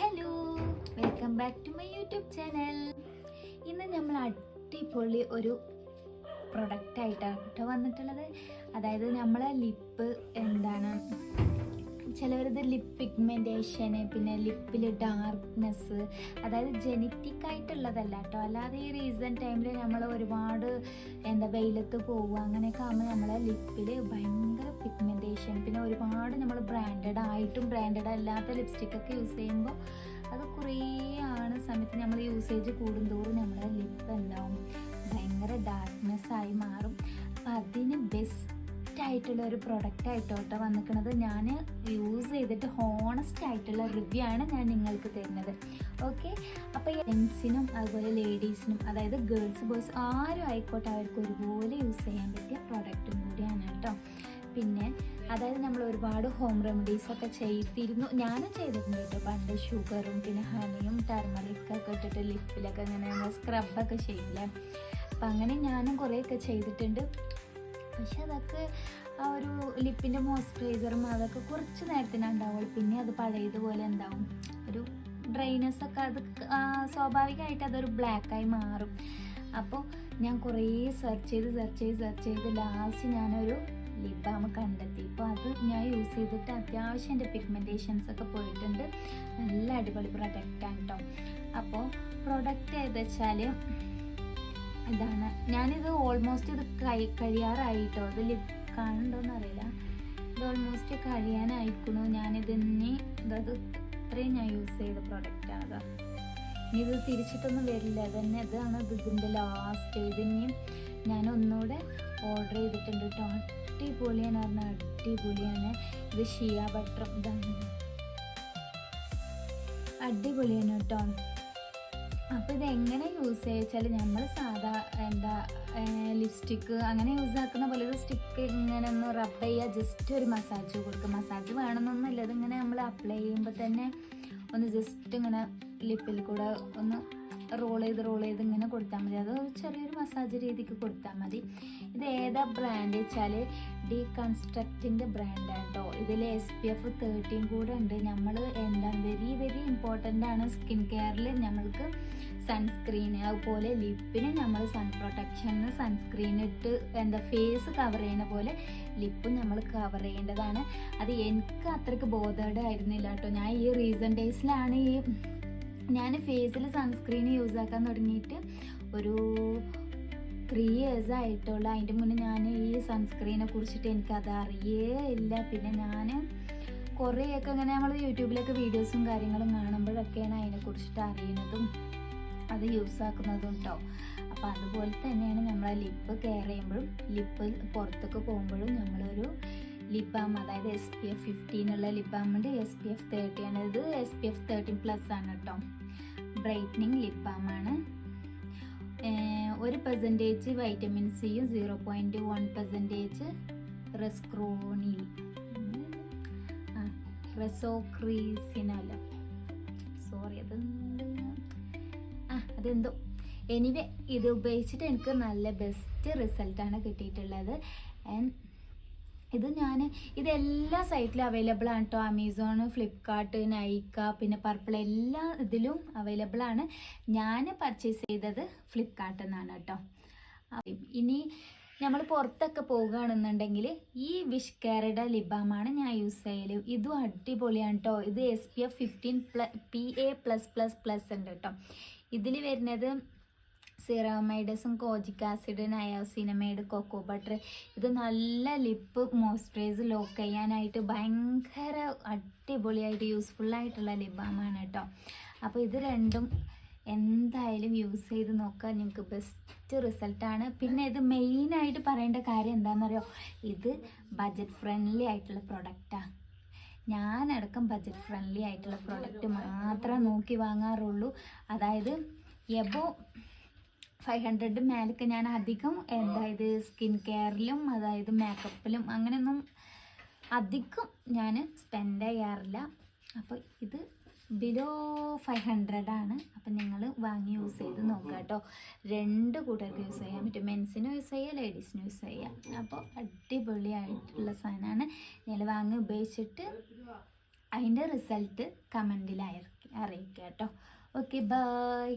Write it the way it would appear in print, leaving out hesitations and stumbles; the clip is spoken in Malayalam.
Hello, welcome back to my YouTube channel. ഇന്ന് നമ്മൾ അടിപൊളി ഒരു പ്രൊഡക്റ്റായിട്ടാണ് വന്നിട്ടുള്ളത്. അതായത് നമ്മളെ ലിപ്പ് ചിലവരിത് ലിപ്പ് പിഗ്മെൻറ്റേഷന്, പിന്നെ ലിപ്പിൽ ഡാർക്ക്നെസ്, അതായത് ജെനറ്റിക് ആയിട്ടുള്ളതല്ല കേട്ടോ. അല്ലാതെ ഈ റീസെൻറ്റ് ടൈമിൽ നമ്മൾ ഒരുപാട് വെയിലത്ത് പോവുക അങ്ങനെയൊക്കെ ആകുമ്പോൾ നമ്മളെ ലിപ്പിൽ ഭയങ്കര പിഗ്മെൻറ്റേഷൻ, പിന്നെ ഒരുപാട് നമ്മൾ ബ്രാൻഡഡ് ആയിട്ടും ബ്രാൻഡഡ് അല്ലാത്ത ലിപ്സ്റ്റിക്കൊക്കെ യൂസ് ചെയ്യുമ്പോൾ അത് കുറേ ആണ് സമയത്ത് നമ്മൾ യൂസേജ് കൂടുന്തോറും നമ്മളെ ലിപ്പ് ഭയങ്കര ഡാർക്ക്നെസ് ആയി മാറും. അപ്പം അതിന് ബെസ്റ്റ് ആയിട്ടുള്ള ഒരു പ്രൊഡക്റ്റ് ആയിട്ടോട്ടോ വന്നിരിക്കുന്നത്. ഞാൻ യൂസ് ചെയ്തിട്ട് ഹോണസ്റ്റ് ആയിട്ടുള്ള റിവ്യൂ ആണ് ഞാൻ നിങ്ങൾക്ക് തരുന്നത്. ഓക്കെ, അപ്പോൾ ജെൻസിനും അതുപോലെ ലേഡീസിനും, അതായത് ഗേൾസ് ബോയ്സ് ആരും ആയിക്കോട്ടെ, അവർക്ക് ഒരുപോലെ യൂസ് ചെയ്യാൻ പറ്റിയ പ്രൊഡക്റ്റും കൂടിയാണ് കേട്ടോ. പിന്നെ അതായത് നമ്മൾ ഒരുപാട് ഹോം റെമഡീസൊക്കെ ഞാനും ചെയ്തിട്ടുണ്ട് കേട്ടോ. പണ്ട് ഷുഗറും പിന്നെ ഹണിയും ടർമറിക്കൊക്കെ ഇട്ടിട്ട് ലിപ്പിലൊക്കെ ഇങ്ങനെ നമ്മൾ സ്ക്രബൊക്കെ ചെയ്യില്ലേ, അപ്പം അങ്ങനെ ഞാനും കുറേയൊക്കെ ചെയ്തിട്ടുണ്ട്. പക്ഷെ അതൊക്കെ ആ ഒരു ലിപ്പിൻ്റെ മോയ്സ്ചറൈസറും അതൊക്കെ കുറച്ച് നേരത്തിനുണ്ടാവുള്ളൂ. പിന്നെ അത് പഴയതുപോലെ ഒരു ഡ്രൈനെസ്സൊക്കെ, അത് സ്വാഭാവികമായിട്ട് അതൊരു ബ്ലാക്കായി മാറും. അപ്പോൾ ഞാൻ കുറേ സെർച്ച് ചെയ്ത് ലാസ്റ്റ് ഞാനൊരു ലിപ് ബാം കണ്ടെത്തി. ഇപ്പോൾ അത് ഞാൻ യൂസ് ചെയ്തിട്ട് അത്യാവശ്യം എൻ്റെ പിഗ്മെൻറ്റേഷൻസൊക്കെ പോയിട്ടുണ്ട്. നല്ല അടിപൊളി പ്രൊഡക്റ്റാണ് കേട്ടോ. അപ്പോൾ പ്രൊഡക്റ്റ് ഏത് വെച്ചാൽ ഇതാണ്. ഞാനിത് ഓൾമോസ്റ്റ് ഇത് കഴിയാറായിട്ടോ. ഇത് ലിപ് കാണുന്നുണ്ടോയെന്ന് അറിയില്ല, ഇത് ഓൾമോസ്റ്റ് കഴിയാനായിക്കണു. ഞാനിതിന് അത് ഇത്രയും ഞാൻ യൂസ് ചെയ്ത പ്രൊഡക്റ്റാണ്. അതാ, ഇനി ഇത് തിരിച്ചിട്ടൊന്നും വരില്ല. തന്നെ ഇതാണ് ഇതിൻ്റെ ലാസ്റ്റ്. ഇതിന് ഞാൻ ഒന്നുകൂടെ ഓർഡർ ചെയ്തിട്ടുണ്ട് കേട്ടോ. അടിപൊളിയാണ് പറഞ്ഞാൽ അടിപൊളിയാണ്. ഇത് ഷിയ ബട്ടർ, ഇതാണ് അടിപൊളിയാണ് കേട്ടോ. അപ്പോൾ ഇതെങ്ങനെ യൂസ് ചെയ്യിച്ചാൽ നമ്മൾ സാധാ ലിപ്സ്റ്റിക്ക് അങ്ങനെ യൂസ് ആക്കുന്ന പോലെ ഇത് സ്റ്റിക്ക് ഇങ്ങനെ ഒന്ന് റബ്ബ് ചെയ്യുക, ജസ്റ്റ് ഒരു മസാജ് കൊടുക്കുക. മസാജ് വേണമെന്നൊന്നുമില്ല, ഇതിങ്ങനെ നമ്മൾ അപ്ലൈ ചെയ്യുമ്പോൾ തന്നെ ഒന്ന് ജസ്റ്റ് ഇങ്ങനെ ലിപ്പിൽ കൂടെ ഒന്ന് റോൾ ചെയ്ത് ഇങ്ങനെ കൊടുത്താൽ മതി. അത് ചെറിയൊരു മസാജ് രീതിക്ക് കൊടുത്താൽ മതി. ഇത് ഏതാ ബ്രാൻഡ് വെച്ചാൽ ഡീകൺസ്ട്രക്റ്റിൻ്റെ ബ്രാൻഡാണ് കേട്ടോ. ഇതിൽ SPF 13 കൂടെ ഉണ്ട്. നമ്മൾ വെരി വെരി ഇമ്പോർട്ടൻ്റ് ആണ് സ്കിൻ കെയറിൽ. നമ്മൾക്ക് സൺസ്ക്രീൻ, അതുപോലെ ലിപ്പിന് നമ്മൾ സൺ പ്രൊട്ടക്ഷന് സൺസ്ക്രീൻ ഇട്ട് ഫേസ് കവർ ചെയ്യുന്ന പോലെ ലിപ്പും നമ്മൾ കവർ ചെയ്യേണ്ടതാണ്. അത് എനിക്ക് അത്രയ്ക്ക് ബോധേഡ് ആയിരുന്നില്ല കേട്ടോ. ഞാൻ ഈ റീസെൻറ്റ് ഡേയ്സിലാണ് ഞാൻ ഫേസിൽ സൺസ്ക്രീൻ യൂസ് ആക്കാൻ തുടങ്ങിയിട്ട് ഒരു 3 years ആയിട്ടുള്ളൂ. അതിൻ്റെ മുന്നേ ഞാൻ ഈ സൺസ്ക്രീനെ കുറിച്ചിട്ട് എനിക്കത് അറിയേ ഇല്ല. പിന്നെ ഞാൻ കുറേയൊക്കെ ഇങ്ങനെ നമ്മൾ യൂട്യൂബിലൊക്കെ വീഡിയോസും കാര്യങ്ങളും കാണുമ്പോഴൊക്കെയാണ് അതിനെക്കുറിച്ചിട്ട് അറിയുന്നതും അത് യൂസ് ആക്കുന്നതും കേട്ടോ. അപ്പോൾ അതുപോലെ തന്നെയാണ് നമ്മളെ ലിപ്പ് കെയർ ചെയ്യുമ്പോഴും ലിപ്പ് പുറത്തൊക്കെ പോകുമ്പോഴും നമ്മളൊരു ലിപ് ബാം, അതായത് SPF 15 ഉള്ള ലിപ് ബാം ഉണ്ട്. SPF 30 ആണ്. ഇത് SPF 13+ ആണ് കേട്ടോ. ബ്രൈറ്റനിങ് ലിപ് ബാം ആണ്. 1% വൈറ്റമിൻ സിയും 0.1% റെസോക്രീസിനല്ല, സോറി അതെന്തോ എനിവേ ഇത് ഉപയോഗിച്ചിട്ട് എനിക്ക് നല്ല ബെസ്റ്റ് റിസൾട്ടാണ് കിട്ടിയിട്ടുള്ളത്. ഇതെല്ലാ സൈറ്റിലും അവൈലബിൾ ആണ് കേട്ടോ. ആമസോൺ, ഫ്ലിപ്കാർട്ട്, നൈക്ക, പിന്നെ പർപ്പിൾ, എല്ലാ ഇതിലും അവൈലബിൾ ആണ്. ഞാൻ പർച്ചേസ് ചെയ്തത് ഫ്ലിപ്കാർട്ടിൽ നിന്നാണ് കേട്ടോ. ഇനി നമ്മൾ പുറത്തൊക്കെ പോകുകയാണെന്നുണ്ടെങ്കിൽ ഈ വിഷ് കെയറുടെ ലിപ് ബാമാണ് ഞാൻ യൂസ് ചെയ്യൽ. ഇതും അടിപൊളിയാണ് കേട്ടോ. ഇത് SPF 15 PA+++ ഉണ്ട് കേട്ടോ. ഇതിൽ വരുന്നത് സിറാമൈഡസും kojic acid, niacinamide, cocoa butter. ഇത് നല്ല ലിപ്പ് മോയ്സ്ചറൈസ് ലോക്ക് ചെയ്യാനായിട്ട് ഭയങ്കര അടിപൊളിയായിട്ട് യൂസ്ഫുള്ളായിട്ടുള്ള ലിപ് ബാമാണ് കേട്ടോ. അപ്പോൾ ഇത് രണ്ടും എന്തായാലും യൂസ് ചെയ്ത് നോക്കുക, നിങ്ങൾക്ക് ബെസ്റ്റ് റിസൾട്ടാണ്. പിന്നെ ഇത് മെയിനായിട്ട് പറയേണ്ട കാര്യം എന്താണെന്നറിയോ, ഇത് ബഡ്ജറ്റ് ഫ്രണ്ട്ലി ആയിട്ടുള്ള പ്രൊഡക്റ്റാണ്. ഞാനടക്കം ബഡ്ജറ്റ് ഫ്രണ്ട്ലി ആയിട്ടുള്ള പ്രൊഡക്റ്റ് മാത്രമേ നോക്കി വാങ്ങാറുള്ളൂ. അതായത് എബോ 500 മേലൊക്കെ ഞാൻ അധികം സ്കിൻ കെയറിലും അതായത് മേക്കപ്പിലും അങ്ങനെയൊന്നും അധികം ഞാൻ സ്പെൻഡ് ചെയ്യാറില്ല. അപ്പോൾ ഇത് ബിലോ 500 ആണ്. അപ്പം നിങ്ങൾ വാങ്ങി യൂസ് ചെയ്ത് നോക്കുക കേട്ടോ. 2 കൂട്ടർക്ക് യൂസ് ചെയ്യാൻ പറ്റും, മെൻസിനും യൂസ് ചെയ്യുക, ലേഡീസിനും യൂസ് ചെയ്യുക. അപ്പോൾ അടിപൊളിയായിട്ടുള്ള സാധനമാണ്. നിങ്ങൾ വാങ്ങി ഉപയോഗിച്ചിട്ട് അതിൻ്റെ റിസൾട്ട് കമൻറ്റിൽ അറിയിക്കുക കേട്ടോ. Okay, by.